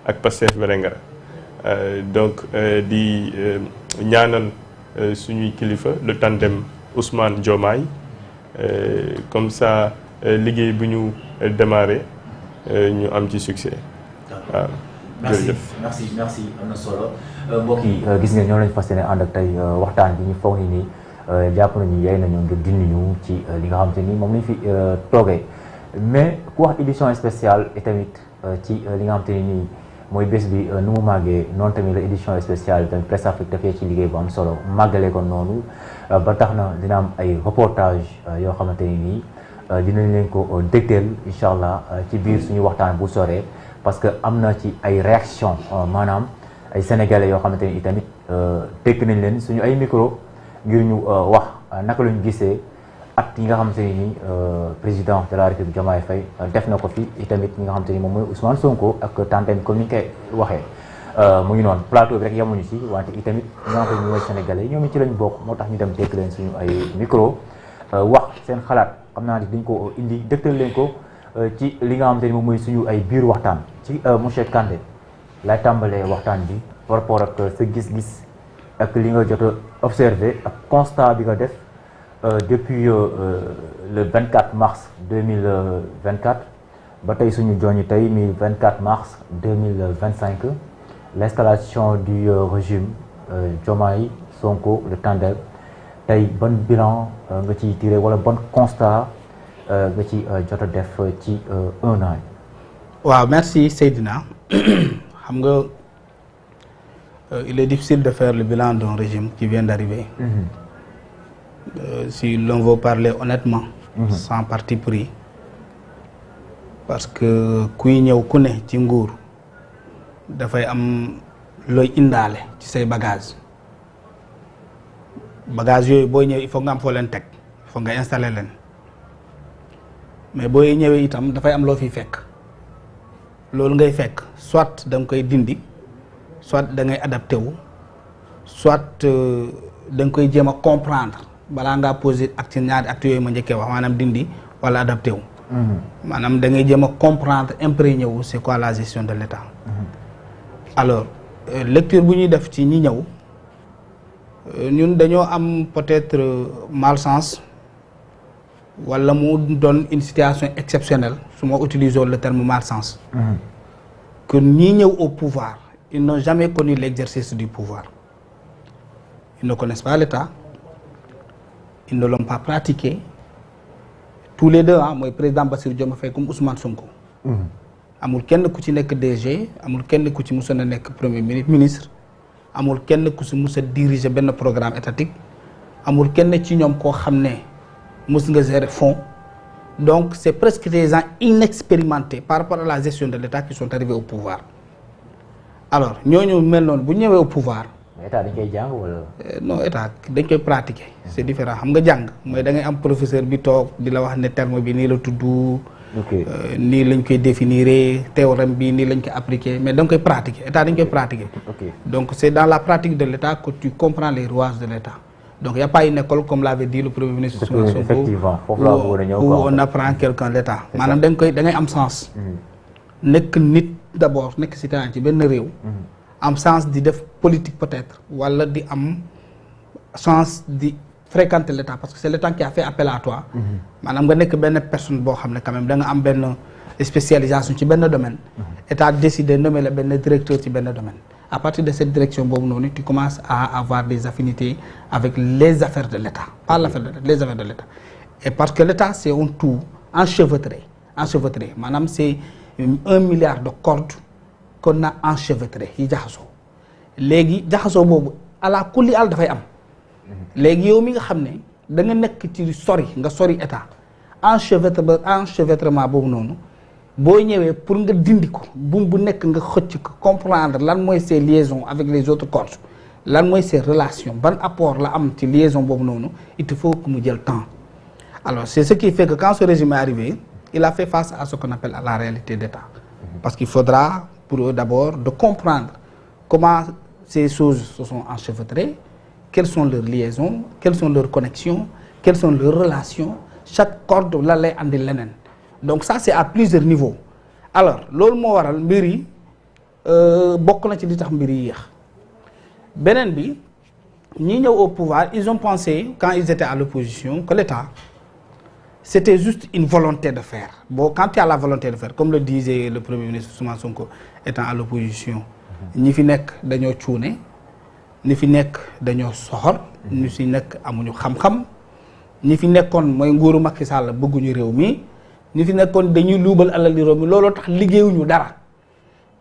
ak Pastef Vélingara donc di ñaanal suñuy kilifa le tandem Ousmane Diomaye comme ça liggéey bu ñu démarré ñu am ci succès waaw. merci am na solo mbokk yi gis ngeen ñoo lañ fas yéene ànd ak tey waxtaan bi ñu foog ni nii jàpp nañu yey nañu ngir dindi ñu ci li nga xam te ni moom lañ fi toogee mais ku wax édition spéciale et tamit ci li nga xam te ni nii mooy bés bi nu mu màggee noonu tamit la édition spéciale tamit Presse Afrique dafee ci liggéey bu am solo màggalee ko noonu ba tax na dina am ay reportage yoo xamante ni nii dinañ leen ko dégteel incha allah ci biir suñu waxtaan bu soree parce que am na ci ay réaction maanaam ay sénégalais yoo xamante ni itamit tekk nañ leen suñu ay micro ngir ñu wax naka lañu gisee acte yi nga xamante ni président de la République Diomaye Faye def na ko fi itamit ñi nga xamante ni moom mooy Ousmane Sonko ak tandem comme ni ñu koy waxee mu ngi noonu plateau bi rek yemuñu ci wante itamit ñi nga xamante ni mooy sénégalais yi ñoom it ci lañ bokk moo tax ñu dem tekk leen suñu ay micro wax seen xalaat xam naa ni dañ ko indi dëgtal leen ko ci li nga xamante ni moom mooy suñu ay biir waxtaan ci monsieur Kandé lay tàmbalee waxtaan bi par rapport ak sa gis-gis ak li nga jot a observé ak constat bi nga def depuis le 24 mars 2024 ba tey suñu joñi tey mi 24 mars 2025 l'installation du régime Diomaye Sonko le tandem tey ban bilan nga ciy tiré wala ban constat nga ci jot a def ci un an. waaw merci Seydina xam nga il est difficile de faire le bilan d'un régime qui vient d'arriver. Si l'on veut parler honnêtement. Sans parti pris. parce que kuy ñëw ku ne ci nguur dafay am looy indaale ci say bagage yooyu booy ñëw il faut nga am foo leen teg il faut nga installer leen mais booy ñëwee itam dafay am loo fiy fekk loolu ngay fekk soit da nga koy dindi soit da ngay adapté wu soit da nga koy jéem a comprendre balaa ngaa poser acte ñaari acte yooyu ma njëkkee wax maanaam dindi wala adapté wu. maanaam da ngay jéem a comprendre imprégné wu c'est quoi la gestion de l'État. alors lecture bu ñuy def ci ñi ñëw ñun dañoo am peut-être malchance wala mu doon une situation exceptionnelle su ma utiliser le terme malchance. que ñi ñëw au pouvoir ils n'ont jamais connu l'exercice du pouvoir. Ils ne connaissent pas l'État, ils ne l'ont pas pratiqué. Tous les deux, mooy président Bassirou Diomaye Faye comme Ousmane Sonko. amul kenn ku ci nekk DG amul kenn ku ci mus a nekk premier ministre amul kenn ku ci mus a diriger benn programme étatique amul kenn ci ñoom koo xam ne mus nga gérer fonds. Donc c'est presque des gens inexpérimentés par rapport à la gestion de l'État qui sont arrivés au pouvoir. Alors ñooñu mel noonu bu ñëwee au pouvoir. état dañ koy jàng wala. non état dañ koy pratiquer. c'est différent xam nga jàng mooy da ngay am professeur bi toog di la wax ne terme bi nii la tudd. nii lañ koy définir théorème bi nii lañ koy appliquer mais da nga koy pratiquer état dañ koy pratiquer. Donc c'est dans la pratique de l'État que tu comprends les rouages de l'État. Donc il n'y a pas une école comme l'avait dit le premier ministre effectivement où on apprend quelqu'un l'État maanaam da ngay am sens nekk nit d'abord nekk citoyen ci benn réew am sens di def politique peut-être wala di am sens di fréquenter l'État parce que c'est l'État qui a fait appel à toi maanaam nga nekk benn personne boo xam ne quand même da nga am benn spécialisation ci benn domaine État décidé nommer la benn directeur ci benn domaine. À partir de cette direction boobu noonu tu commences à avoir des affinités avec les affaires de l'État pas l'affaire de l'État les affaires de l'État et parce que l'État c'est un tout enchevêtré maanaam c'est 1 milliard de cordes qu'on a enchevêtré yi jaxasoo léegi jaxasoo boobu ala kulli al dafay am léegi yow mi nga xam ne da nga nekk ci nga sori État enchevêtrement boobu noonu boo ñëwee pour nga dindi ko bu nekk nga xëcc ko comprendre lan mooy ses liaisons avec les autres corps lan mooy ses relations ban apport la am ci liaison boobu noonu il faut que mu jël temps alors c'est ce qui fait que quand ce régime est arrivé il a fait face à ce qu'on appelle à la réalité d'État parce qu'il faudra pour eux d'abord de comprendre comment ces choses se sont enchevêtrées quelles sont leurs liaisons quelles sont leurs connexions quelles sont leurs relations chaque corde la lay andi leneen. Donc ça c'est à plusieurs niveaux alors loolu moo waral mbir yi bokk na ci li tax mbir yi yéex beneen bi ñi ñëw au pouvoir ils ont pensé quand ils étaient à l'opposition que l'État c'était juste une volonté de faire bon quand il y a la volonté de faire comme le disait le premier ministre Ousmane Sonko étant à l'opposition ñi fi nekk dañoo cuune ñi fi nekk dañoo soxor ñi fi nekk amuñu xam-xam ñi fi nekkoon mooy nguuru Macky Sall bëgguñu réew mi ñi fi nekkoon dañuy luubal alal di réew mi looloo tax liggéeyuñu dara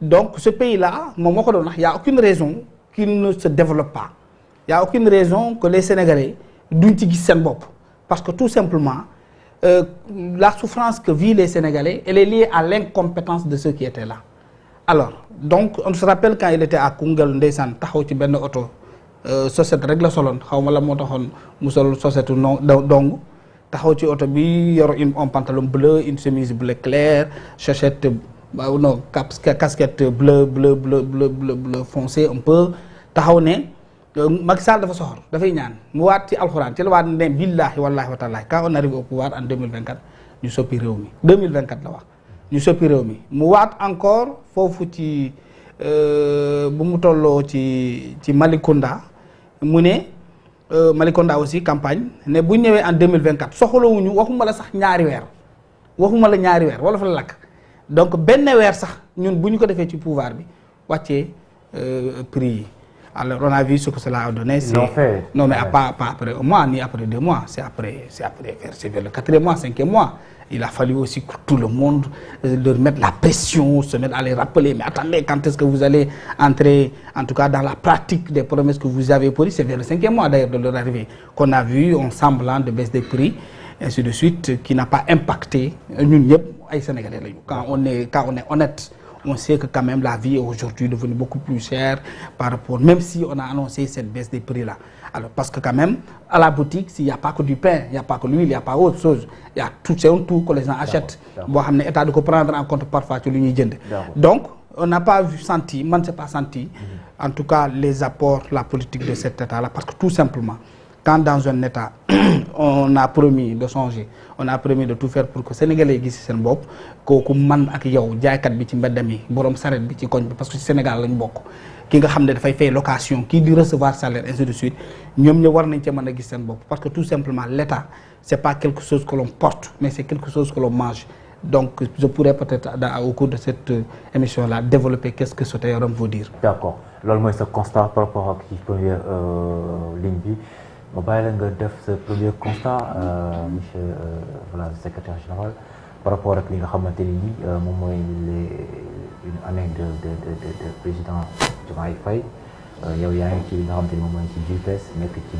donc ce pays là moom moo ko doon wax y a aucune raison qu'il ne se développe pas y a aucune raison que les Sénégalais duñ ci gis seen bopp parce que tout simplement la souffrance que vivent les Sénégalais elle est liée à l'incompétence de ceux qui étaient là alors donc on se rappelle quand il était à Koungheul ndeysaan taxaw ci benn oto société rek la soloon xaw ma la moo taxoon mu sol société dong taxaw ci oto bi yor un pantalon bleu une chemise bleu clair chaussette non casquette bleu foncé un peu taxaw ne Macky Sall dafa soxor dafay ñaan mu waat ci alxuraan ci la waat ne billahi wallahi wa taala quand on arrive au pouvoir en 2024 ñu soppi réew mi 2024 la wax ñu soppi réew mi mu waat encore foofu ci bu mu tolloo ci Malicounda mu ne Malicounda aussi campagne ne bu ñëwee en 2024 soxlawuñu waxuma la sax ñaari weer wala fa la lakk donc benn weer sax ñun bu ñu ko defee ci pouvoir bi wàccee prix yi alors on a vu ce que cela a donné. Non mais pas après un mois ni après 2 mois c'est vers le 4e mois 5e mois il a fallu aussi que tout le monde leur mette la pression se mettre à les rappeler mais attendez quand est-ce que vous allez entrer en tout cas dans la pratique des promesses que vous avez prises c'est vers le 5e mois d'ailleurs de leur arrivée qu'on a vu un semblant de baisse des prix ainsi de suite qui n'a pas impacté ñun ñëpp ay Sénégalais lañu quand on est honnête on sait que quand même la vie est aujourd'hui devenue beaucoup plus chère par rapport même si on a annoncé cette baisse des prix là alors parce que quand même à la boutique s'il y a pas que du pain il y a pas que l'huile il y a pas autre chose il y a tout c'est un tout que les gens achètent boo xam ne état di ko prendre en compte parfois ci lu ñuy jënd donc on n'a pas senti man c'est pas senti en tout cas les apports la politique de cet état là parce que tout simplement quand dans un état on a promis de changer on a promis de tout faire pour que sénégalais gis seen bopp kooku man ak yow jaaykat bi ci mbedd mi borom saret bi ci koñ bi parce que ci Sénégal lañ bokk ki nga xam ne dafay fay location kii di recevoir salaire ainsi de suite ñoom ñoo war nañ ca mën a gis seen bopp parce que tout simplement l'État c'est pas quelque chose que l'on porte mais c'est quelque chose que l'on mange donc je pourrais peut-être au cours de cette émission là développer qu'est-ce que ce théorème veut dire. D'accord loolu mooy sa constat par rapport ak ci première ligne bi. ma bàyyi la nga def sa premier constat monsieur voilà le secrétaire général par rapport ak li nga xamante ni nii moom mooy une année de président Diomaye Faye yow yaa ngi ci li nga xamante ni moom mooy ci JPS nekk ci